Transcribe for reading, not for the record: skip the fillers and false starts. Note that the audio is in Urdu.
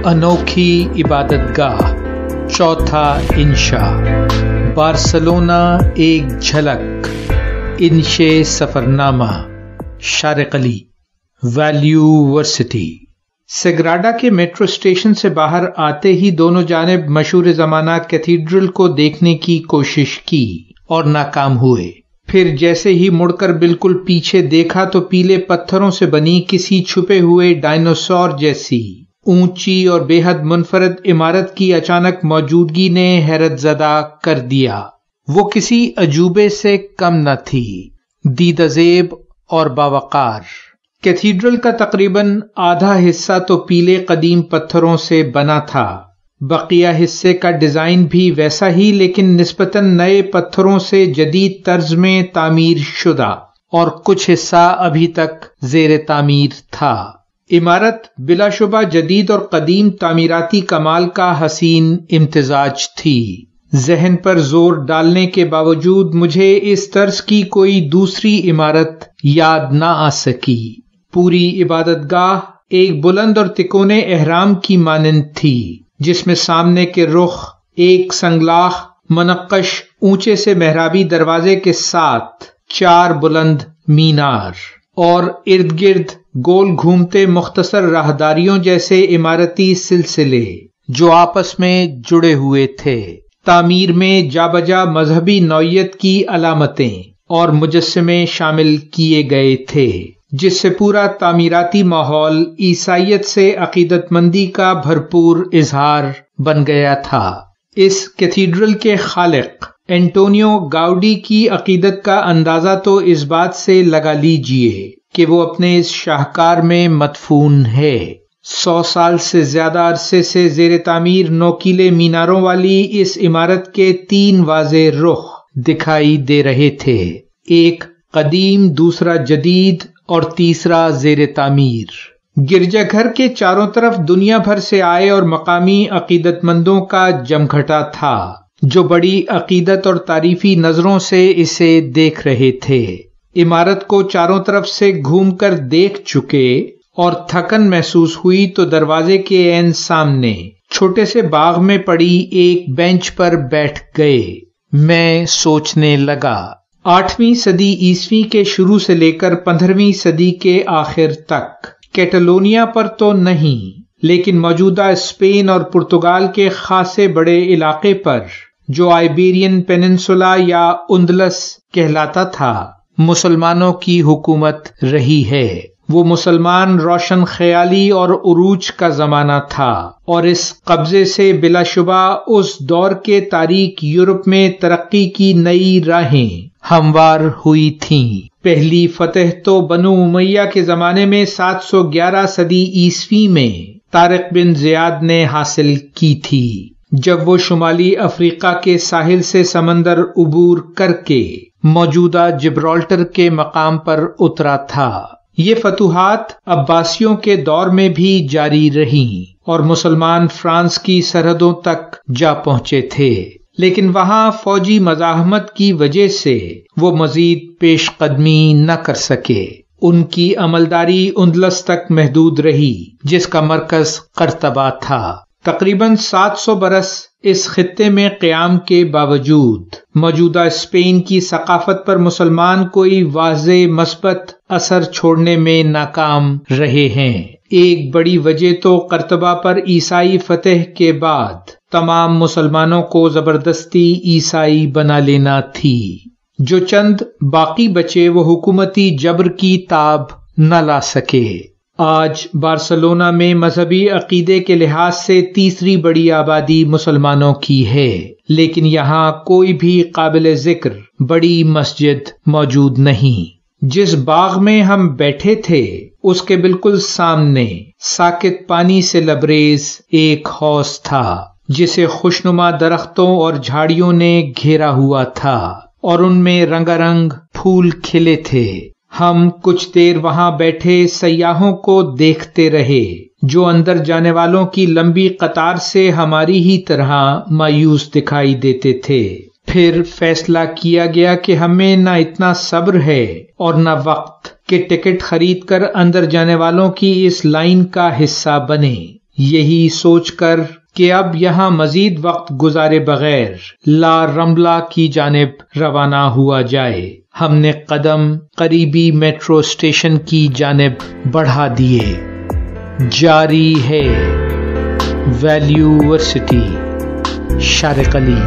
انوکھی عبادت گاہ، چوتھا انشا، بارسلونا ایک جھلک، انشے سفرنامہ، شارق علی، ویلیو ورسٹی۔ سگراڈا کے میٹرو اسٹیشن سے باہر آتے ہی دونوں جانب مشہور زمانہ کیتھیڈرل کو دیکھنے کی کوشش کی اور ناکام ہوئے۔ پھر جیسے ہی مڑ کر بالکل پیچھے دیکھا تو پیلے پتھروں سے بنی کسی چھپے ہوئے ڈائنوسور جیسی اونچی اور بے حد منفرد عمارت کی اچانک موجودگی نے حیرت زدہ کر دیا۔ وہ کسی عجوبے سے کم نہ تھی، دیدہ زیب اور باوقار۔ کیتھیڈرل کا تقریباً آدھا حصہ تو پیلے قدیم پتھروں سے بنا تھا، بقیہ حصے کا ڈیزائن بھی ویسا ہی لیکن نسبتاً نئے پتھروں سے جدید طرز میں تعمیر شدہ، اور کچھ حصہ ابھی تک زیر تعمیر تھا۔ عمارت بلا شبہ جدید اور قدیم تعمیراتی کمال کا حسین امتزاج تھی۔ ذہن پر زور ڈالنے کے باوجود مجھے اس طرز کی کوئی دوسری عمارت یاد نہ آ سکی۔ پوری عبادت گاہ ایک بلند اور تکونے احرام کی مانند تھی، جس میں سامنے کے رخ ایک سنگلاخ منقش اونچے سے محرابی دروازے کے ساتھ 4 بلند مینار اور ارد گرد گول گھومتے مختصر راہداریوں جیسے عمارتی سلسلے جو آپس میں جڑے ہوئے تھے۔ تعمیر میں جا بجا مذہبی نوعیت کی علامتیں اور مجسمے شامل کیے گئے تھے، جس سے پورا تعمیراتی ماحول عیسائیت سے عقیدت مندی کا بھرپور اظہار بن گیا تھا۔ اس کیتھیڈرل کے خالق انٹونیو گاؤڈی کی عقیدت کا اندازہ تو اس بات سے لگا لیجئے کہ وہ اپنے اس شاہکار میں مدفون ہے۔ 100 سال سے زیادہ عرصے سے زیر تعمیر نوکیلے میناروں والی اس عمارت کے 3 واضح رخ دکھائی دے رہے تھے، ایک قدیم، دوسرا جدید اور تیسرا زیر تعمیر۔ گرجا گھر کے چاروں طرف دنیا بھر سے آئے اور مقامی عقیدت مندوں کا جمگھٹا تھا، جو بڑی عقیدت اور تعریفی نظروں سے اسے دیکھ رہے تھے۔ عمارت کو چاروں طرف سے گھوم کر دیکھ چکے اور تھکن محسوس ہوئی تو دروازے کے عین سامنے چھوٹے سے باغ میں پڑی ایک بینچ پر بیٹھ گئے۔ میں سوچنے لگا، 8ویں صدی عیسوی کے شروع سے لے کر 15ویں صدی کے آخر تک کیٹالونیا پر تو نہیں، لیکن موجودہ اسپین اور پرتگال کے خاصے بڑے علاقے پر، جو آئیبیرین پیننسولا یا اندلس کہلاتا تھا، مسلمانوں کی حکومت رہی ہے۔ وہ مسلمان روشن خیالی اور عروج کا زمانہ تھا، اور اس قبضے سے بلا شبہ اس دور کے تاریک یورپ میں ترقی کی نئی راہیں ہموار ہوئی تھیں۔ پہلی فتح تو بنو امیہ کے زمانے میں 711 صدی عیسوی میں طارق بن زیاد نے حاصل کی تھی، جب وہ شمالی افریقہ کے ساحل سے سمندر عبور کر کے موجودہ جبرالٹر کے مقام پر اترا تھا۔ یہ فتوحات عباسیوں کے دور میں بھی جاری رہیں اور مسلمان فرانس کی سرحدوں تک جا پہنچے تھے، لیکن وہاں فوجی مزاحمت کی وجہ سے وہ مزید پیش قدمی نہ کر سکے۔ ان کی عملداری اندلس تک محدود رہی، جس کا مرکز قرطبہ تھا۔ تقریباً 700 برس اس خطے میں قیام کے باوجود موجودہ اسپین کی ثقافت پر مسلمان کوئی واضح مثبت اثر چھوڑنے میں ناکام رہے ہیں۔ ایک بڑی وجہ تو قرطبہ پر عیسائی فتح کے بعد تمام مسلمانوں کو زبردستی عیسائی بنا لینا تھی۔ جو چند باقی بچے وہ حکومتی جبر کی تاب نہ لا سکے۔ آج بارسلونا میں مذہبی عقیدے کے لحاظ سے تیسری بڑی آبادی مسلمانوں کی ہے، لیکن یہاں کوئی بھی قابل ذکر بڑی مسجد موجود نہیں۔ جس باغ میں ہم بیٹھے تھے اس کے بالکل سامنے ساکت پانی سے لبریز ایک حوض تھا، جسے خوشنما درختوں اور جھاڑیوں نے گھیرا ہوا تھا اور ان میں رنگا رنگ پھول کھلے تھے۔ ہم کچھ دیر وہاں بیٹھے سیاحوں کو دیکھتے رہے، جو اندر جانے والوں کی لمبی قطار سے ہماری ہی طرح مایوس دکھائی دیتے تھے۔ پھر فیصلہ کیا گیا کہ ہمیں نہ اتنا صبر ہے اور نہ وقت کہ ٹکٹ خرید کر اندر جانے والوں کی اس لائن کا حصہ بنے. یہی سوچ کر کہ اب یہاں مزید وقت گزارے بغیر لا رمبلا کی جانب روانہ ہوا جائے، ہم نے قدم قریبی میٹرو اسٹیشن کی جانب بڑھا دیے. جاری ہے ویلیو ورسٹی، شارق علی.